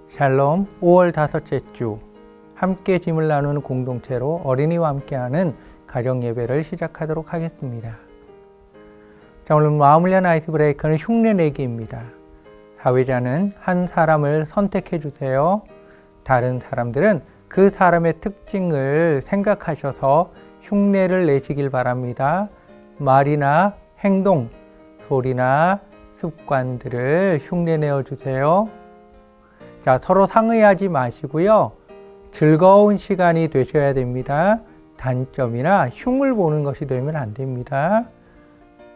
샬롬 5월 다섯째 주 함께 짐을 나누는 공동체로 어린이와 함께하는 가정예배를 시작하도록 하겠습니다. 자, 오늘 마음을 위한 아이스 브레이커는 흉내내기입니다. 사회자는 한 사람을 선택해 주세요. 다른 사람들은 그 사람의 특징을 생각하셔서 흉내를 내시길 바랍니다. 말이나 행동, 소리나 습관들을 흉내내어 주세요. 자, 서로 상의하지 마시고요. 즐거운 시간이 되셔야 됩니다. 단점이나 흉을 보는 것이 되면 안 됩니다.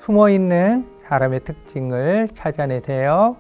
숨어있는 사람의 특징을 찾아내세요.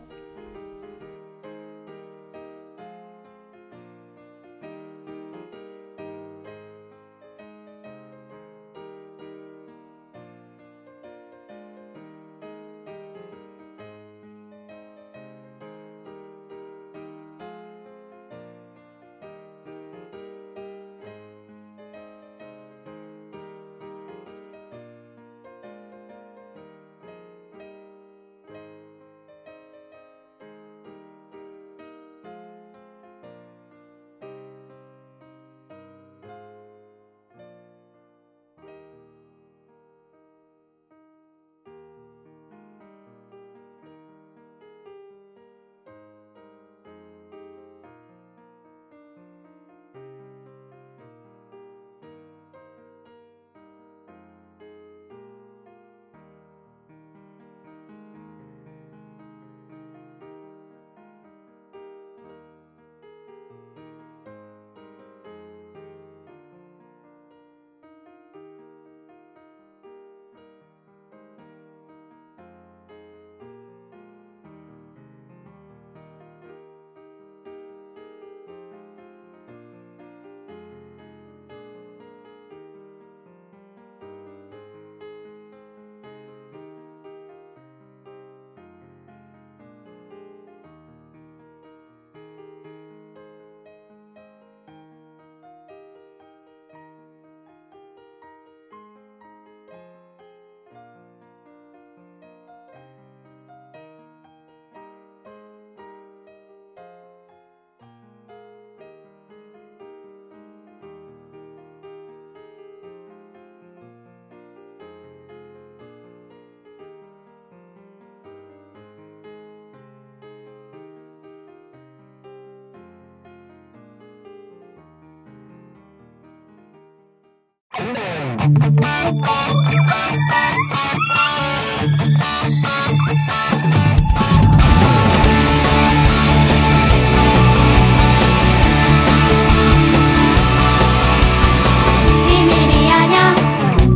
비밀이 아냐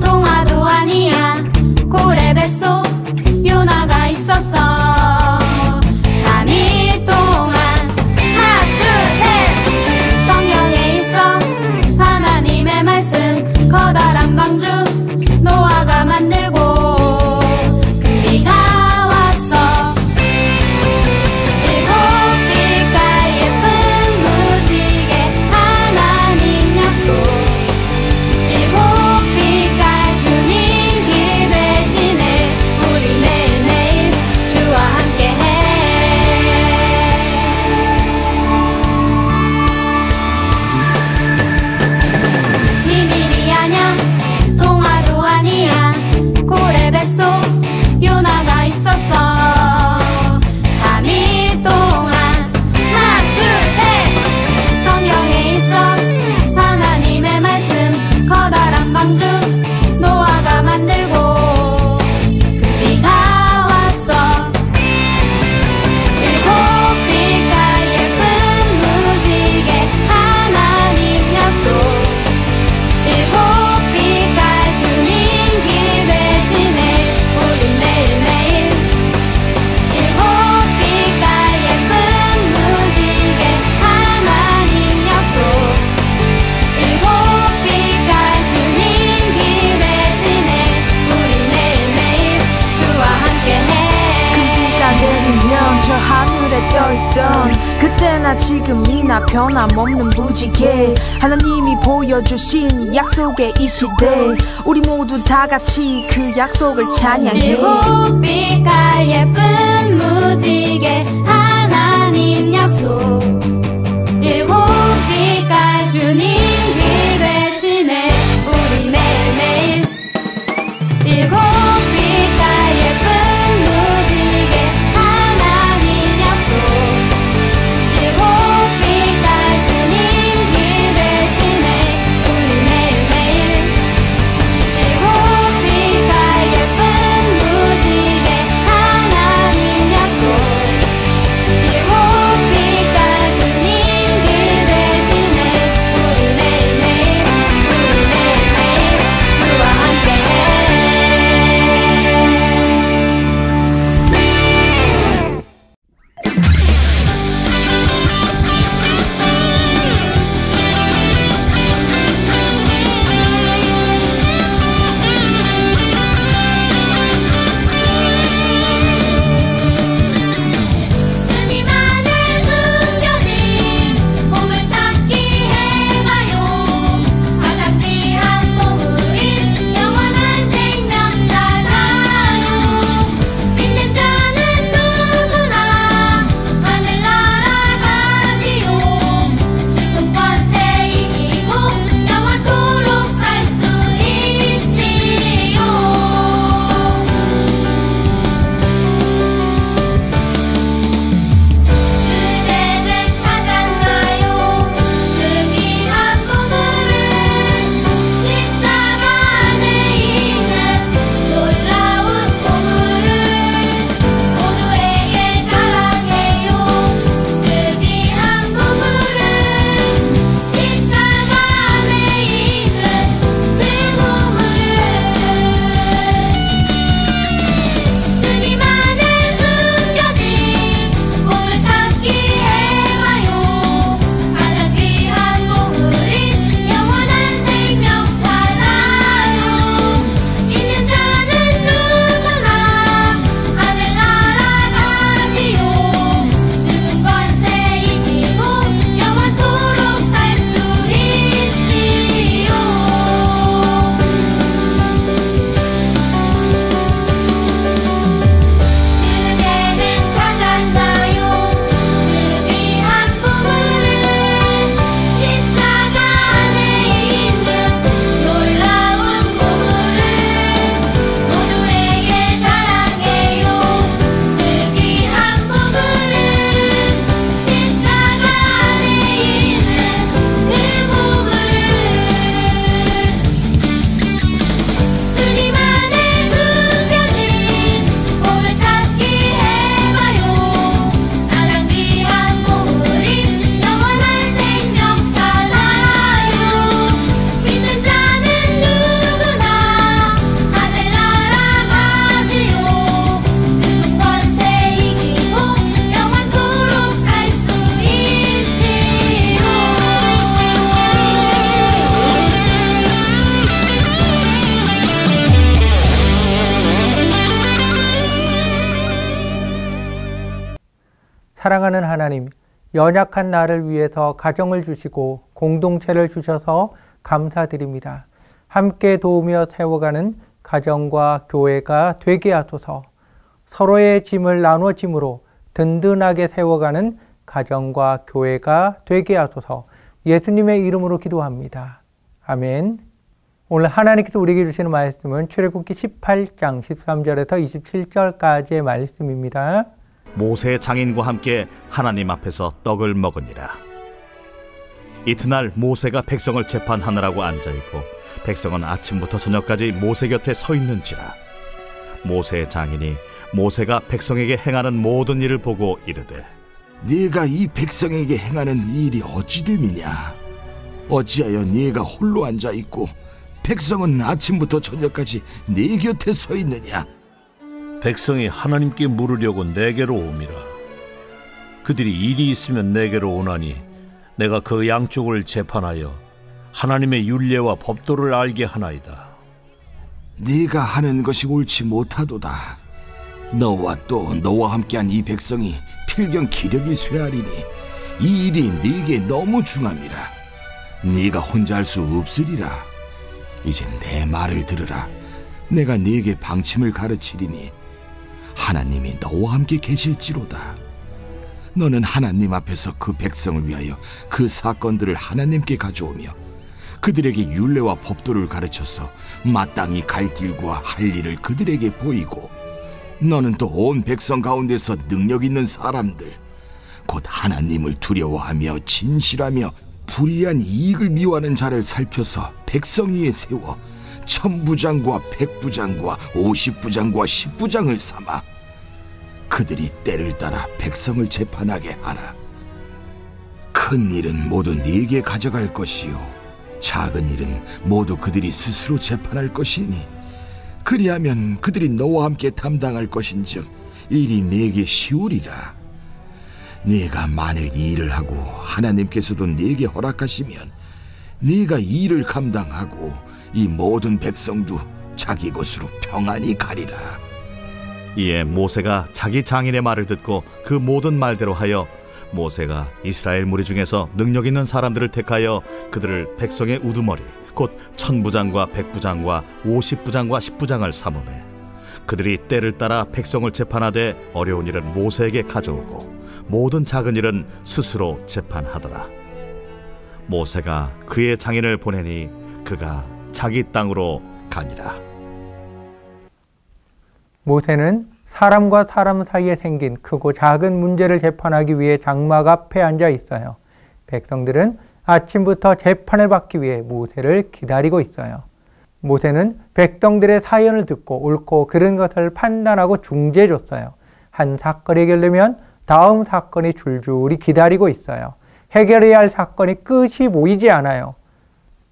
동화도 아니야 고래 뱃속 요나가 있었어 3일 동안 하나 둘 셋 성경에 있어 하나님의 말씀 커다란 방주 노아가 만들고 큰 비가 왔어 일곱 빛깔 예쁜 무지개 하나님 약속 일곱 빛깔 주님 길 대신에 우리 매일매일 주와 함께해 비밀이 아냐 동화도 아니야 고래 뱃속 요나가 있었어 3일 동안 하나 둘 셋 성경에 있어 하나님의 말씀 커다란 방주 노아가 만들고 큰 비가 왔어 일곱 빛깔 예쁜 무지개 하나님 약속 일곱 빛깔 주님 길 대신에 우리 매일매일 일곱 빛깔 예쁜 무지개 하나님 약속 일곱 빛깔 주님 길 대신에 우리 매일매일 주와 함께해 큰 비가 내리면 저 하늘에 떠있던 그때나 지금이나 변함없는 무지개 하나님이 보여주신 약속의 이 시대 우리 모두 다 같이 그 약속을 찬양해 일곱 빛깔 예쁜 무지개 하나님 약속 사랑하는 하나님, 연약한 나를 위해서 가정을 주시고 공동체를 주셔서 감사드립니다. 함께 도우며 세워가는 가정과 교회가 되게 하소서. 서로의 짐을 나눠 짐으로 든든하게 세워가는 가정과 교회가 되게 하소서. 예수님의 이름으로 기도합니다. 아멘. 오늘 하나님께서 우리에게 주시는 말씀은 출애굽기 18장 13절에서 27절까지의 말씀입니다. 모세의 장인과 함께 하나님 앞에서 떡을 먹으니라. 이튿날 모세가 백성을 재판하느라고 앉아있고 백성은 아침부터 저녁까지 모세 곁에 서 있는지라. 모세의 장인이 모세가 백성에게 행하는 모든 일을 보고 이르되, 네가 이 백성에게 행하는 일이 어찌 됨이냐? 어찌하여 네가 홀로 앉아있고 백성은 아침부터 저녁까지 네 곁에 서 있느냐? 백성이 하나님께 물으려고 내게로 오미라. 그들이 일이 있으면 내게로 오나니 내가 그 양쪽을 재판하여 하나님의 율례와 법도를 알게 하나이다. 네가 하는 것이 옳지 못하도다. 너와 또 너와 함께한 이 백성이 필경 기력이 쇠하리니 이 일이 네게 너무 중함이라. 네가 혼자 할 수 없으리라. 이제 내 말을 들으라. 내가 네게 방침을 가르치리니 하나님이 너와 함께 계실지로다. 너는 하나님 앞에서 그 백성을 위하여 그 사건들을 하나님께 가져오며 그들에게 율례와 법도를 가르쳐서 마땅히 갈 길과 할 일을 그들에게 보이고, 너는 또 온 백성 가운데서 능력 있는 사람들 곧 하나님을 두려워하며 진실하며 불의한 이익을 미워하는 자를 살펴서 백성 위에 세워 1000부장과 100부장과 50부장과 10부장을 삼아 그들이 때를 따라 백성을 재판하게 하라. 큰 일은 모두 네게 가져갈 것이요 작은 일은 모두 그들이 스스로 재판할 것이니 그리하면 그들이 너와 함께 담당할 것인즉 일이 네게 쉬우리라. 네가 만일 이 일을 하고 하나님께서도 네게 허락하시면 네가 이 일을 감당하고 이 모든 백성도 자기 곳으로 평안히 가리라. 이에 모세가 자기 장인의 말을 듣고 그 모든 말대로 하여 모세가 이스라엘 무리 중에서 능력 있는 사람들을 택하여 그들을 백성의 우두머리 곧 1000부장과 100부장과 50부장과 10부장을 삼으매 그들이 때를 따라 백성을 재판하되 어려운 일은 모세에게 가져오고 모든 작은 일은 스스로 재판하더라. 모세가 그의 장인을 보내니 그가 자기 땅으로 가니라. 모세는 사람과 사람 사이에 생긴 크고 작은 문제를 재판하기 위해 장막 앞에 앉아 있어요. 백성들은 아침부터 재판을 받기 위해 모세를 기다리고 있어요. 모세는 백성들의 사연을 듣고 옳고 그른 것을 판단하고 중재해줬어요. 한 사건이 해결되면 다음 사건이 줄줄이 기다리고 있어요. 해결해야 할 사건이 끝이 보이지 않아요.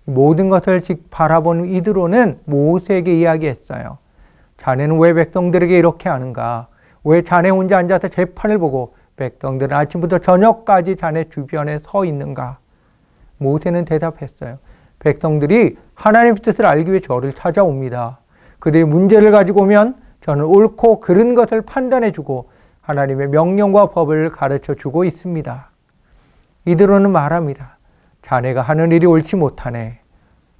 모든 것을 바라본 이드로는 모세에게 이야기했어요. 자네는 왜 백성들에게 이렇게 하는가? 왜 자네 혼자 앉아서 재판을 보고 백성들은 아침부터 저녁까지 자네 주변에 서 있는가? 모세는 대답했어요. 백성들이 하나님의 뜻을 알기 위해 저를 찾아옵니다. 그들이 문제를 가지고 오면 저는 옳고 그른 것을 판단해주고 하나님의 명령과 법을 가르쳐주고 있습니다. 이드로는 말합니다. 자네가 하는 일이 옳지 못하네.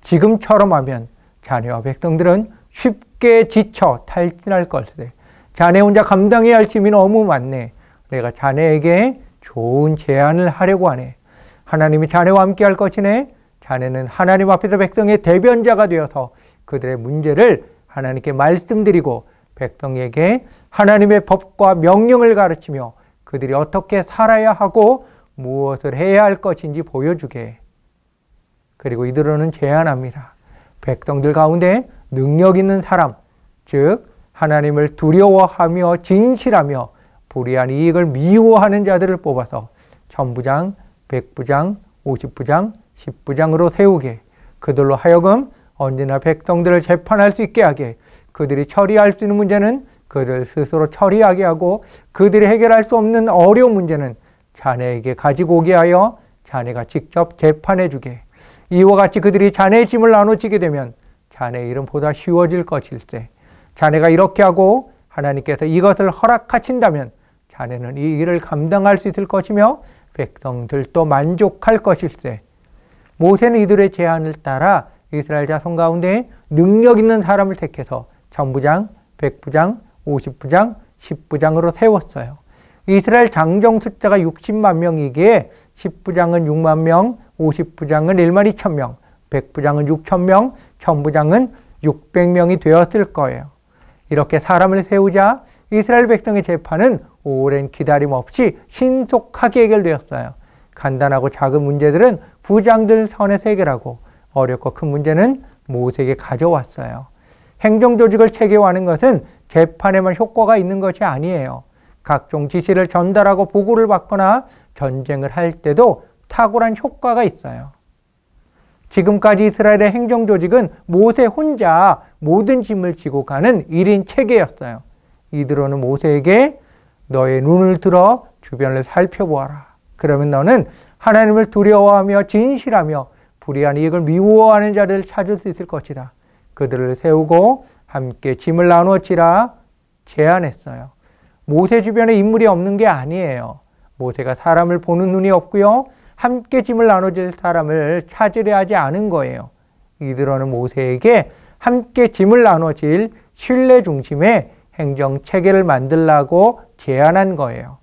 지금처럼 하면 자네와 백성들은 쉽게 지쳐 탈진할 것이래. 자네 혼자 감당해야 할 짐이 너무 많네. 내가 자네에게 좋은 제안을 하려고 하네. 하나님이 자네와 함께 할 것이네. 자네는 하나님 앞에서 백성의 대변자가 되어서 그들의 문제를 하나님께 말씀드리고 백성에게 하나님의 법과 명령을 가르치며 그들이 어떻게 살아야 하고 무엇을 해야 할 것인지 보여주게. 그리고 이들은 제안합니다. 백성들 가운데 능력 있는 사람, 즉 하나님을 두려워하며 진실하며 불의한 이익을 미워하는 자들을 뽑아서 1000부장, 100부장, 50부장, 10부장으로 세우게. 그들로 하여금 언제나 백성들을 재판할 수 있게 하게. 그들이 처리할 수 있는 문제는 그들 스스로 처리하게 하고 그들이 해결할 수 없는 어려운 문제는 자네에게 가지고 오게 하여 자네가 직접 재판해 주게. 이와 같이 그들이 자네의 짐을 나눠지게 되면 자네의 일은 보다 쉬워질 것일세. 자네가 이렇게 하고 하나님께서 이것을 허락하신다면 자네는 이 일을 감당할 수 있을 것이며 백성들도 만족할 것일세. 모세는 이들의 제안을 따라 이스라엘 자손 가운데 능력 있는 사람을 택해서 천부장, 백부장, 50부장, 10부장으로 세웠어요. 이스라엘 장정 숫자가 60만 명이기에 10부장은 6만 명, 50부장은 1만 2천 명, 100부장은 6천 명, 천부장은 600명이 되었을 거예요. 이렇게 사람을 세우자 이스라엘 백성의 재판은 오랜 기다림 없이 신속하게 해결되었어요. 간단하고 작은 문제들은 부장들 선에서 해결하고 어렵고 큰 문제는 모세에게 가져왔어요. 행정조직을 체계화하는 것은 재판에만 효과가 있는 것이 아니에요. 각종 지시를 전달하고 보고를 받거나 전쟁을 할 때도 탁월한 효과가 있어요. 지금까지 이스라엘의 행정조직은 모세 혼자 모든 짐을 지고 가는 1인 체계였어요. 이드로는 모세에게 너의 눈을 들어 주변을 살펴보아라. 그러면 너는 하나님을 두려워하며 진실하며 불의한 이익을 미워하는 자를 찾을 수 있을 것이다. 그들을 세우고 함께 짐을 나누어지라 제안했어요. 모세 주변에 인물이 없는 게 아니에요. 모세가 사람을 보는 눈이 없고요. 함께 짐을 나눠줄 사람을 찾으려 하지 않은 거예요. 이드로는 모세에게 함께 짐을 나눠질 신뢰 중심의 행정체계를 만들라고 제안한 거예요.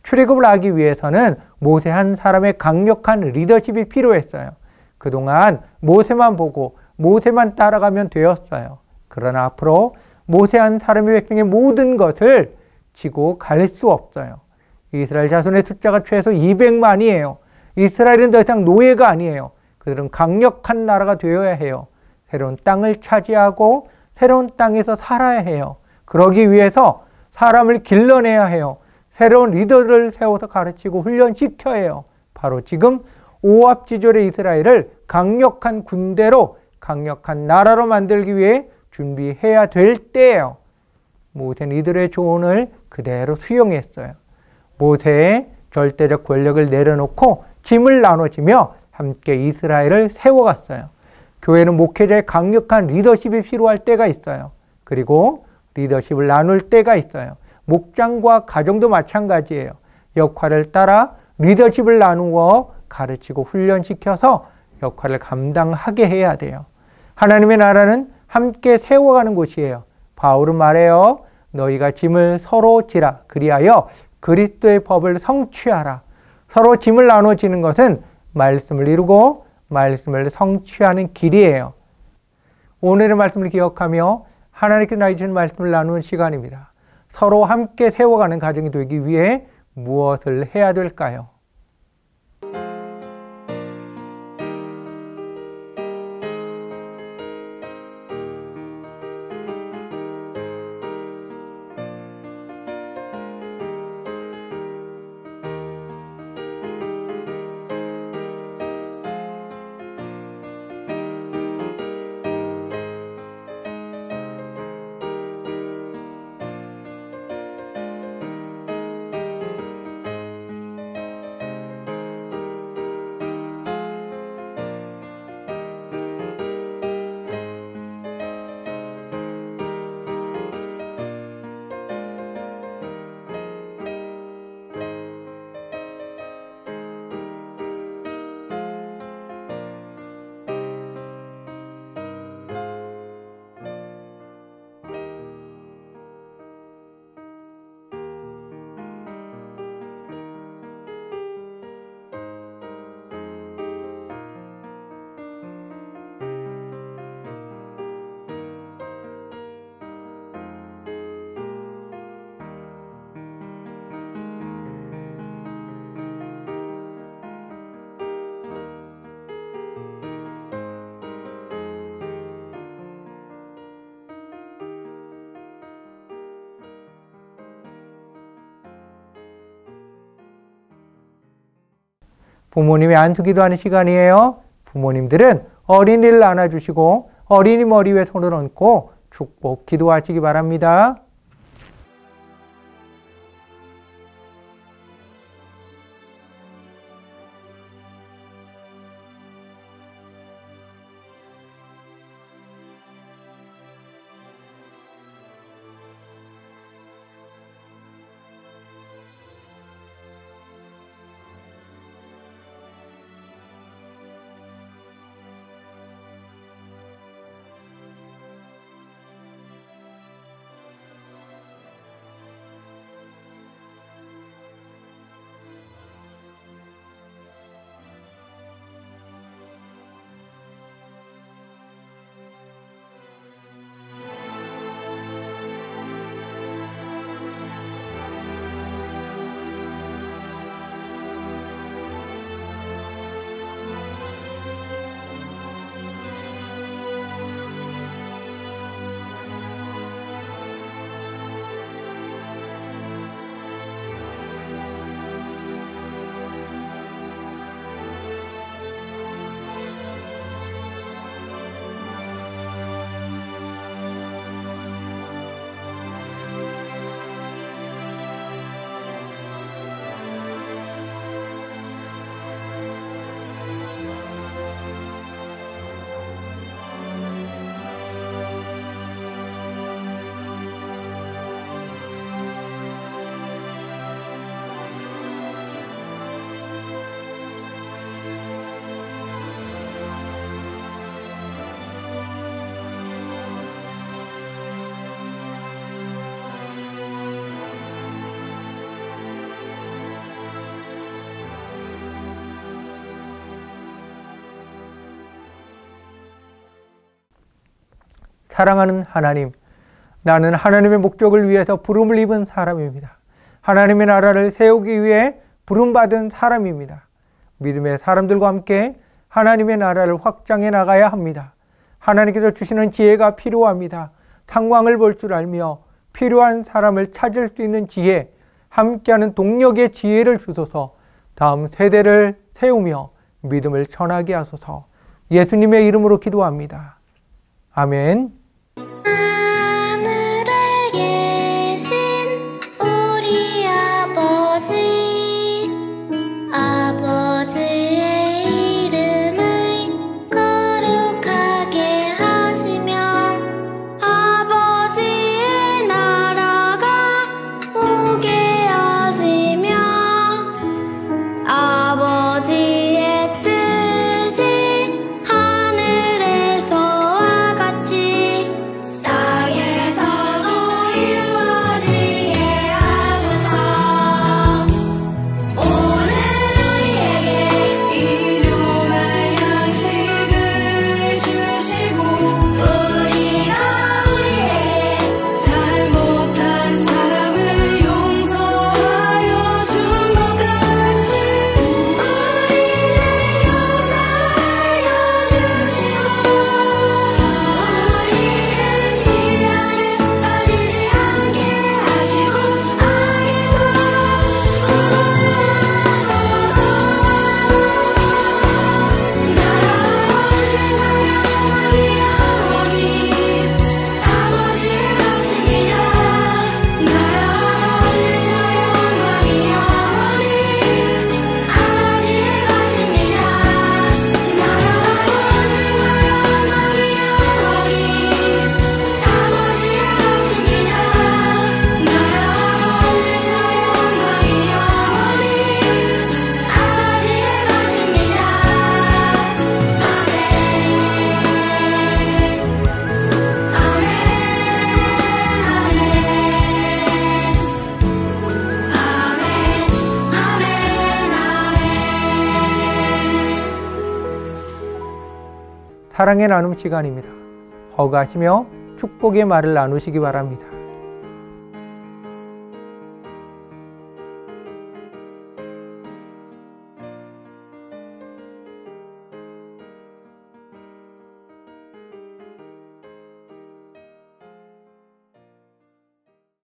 출애굽을 하기 위해서는 모세 한 사람의 강력한 리더십이 필요했어요. 그동안 모세만 보고 모세만 따라가면 되었어요. 그러나 앞으로 모세 한 사람의 백성의 모든 것을 지고 갈 수 없어요. 이스라엘 자손의 숫자가 최소 200만이에요. 이스라엘은 더 이상 노예가 아니에요. 그들은 강력한 나라가 되어야 해요. 새로운 땅을 차지하고 새로운 땅에서 살아야 해요. 그러기 위해서 사람을 길러내야 해요. 새로운 리더를 세워서 가르치고 훈련시켜야 해요. 바로 지금 오합지졸의 이스라엘을 강력한 군대로 강력한 나라로 만들기 위해 준비해야 될 때예요. 모세는 이들의 조언을 그대로 수용했어요. 모세의 절대적 권력을 내려놓고 짐을 나눠지며 함께 이스라엘을 세워갔어요. 교회는 목회자의 강력한 리더십이 필요할 때가 있어요. 그리고 리더십을 나눌 때가 있어요. 목장과 가정도 마찬가지예요. 역할을 따라 리더십을 나누어 가르치고 훈련시켜서 역할을 감당하게 해야 돼요. 하나님의 나라는 함께 세워가는 곳이에요. 바울은 말해요. 너희가 짐을 서로 지라. 그리하여 그리스도의 법을 성취하라. 서로 짐을 나눠지는 것은 말씀을 이루고 말씀을 성취하는 길이에요. 오늘의 말씀을 기억하며 하나님께서 나에게 주신 말씀을 나누는 시간입니다. 서로 함께 세워가는 가정이 되기 위해 무엇을 해야 될까요? 부모님이 안수기도하는 시간이에요. 부모님들은 어린이를 안아주시고 어린이 머리 위에 손을 얹고 축복 기도하시기 바랍니다. 사랑하는 하나님, 나는 하나님의 목적을 위해서 부름을 입은 사람입니다. 하나님의 나라를 세우기 위해 부름받은 사람입니다. 믿음의 사람들과 함께 하나님의 나라를 확장해 나가야 합니다. 하나님께서 주시는 지혜가 필요합니다. 상황을 볼 줄 알며 필요한 사람을 찾을 수 있는 지혜, 함께하는 동력의 지혜를 주소서. 다음 세대를 세우며 믿음을 전하게 하소서. 예수님의 이름으로 기도합니다. 아멘. 하늘에 계신 우리 아버지, 아버지의 이름을 거룩하게 하시며 아버지의 나라가 오게 하시며 아버지의 뜻이 하늘에서와 같이 땅에서도 이루어지게 하소서. 오늘 우리에게 일용할 양식을 주시고 우리가 우리에게 잘못한 사람을 용서하여 준 것 같이 우리 죄 용서하여 주시고 우리를 시험에 빠지지 않게 하시고 악에서 구원하소서. 사랑의 나눔 시간입니다. 허가하시며 축복의 말을 나누시기 바랍니다.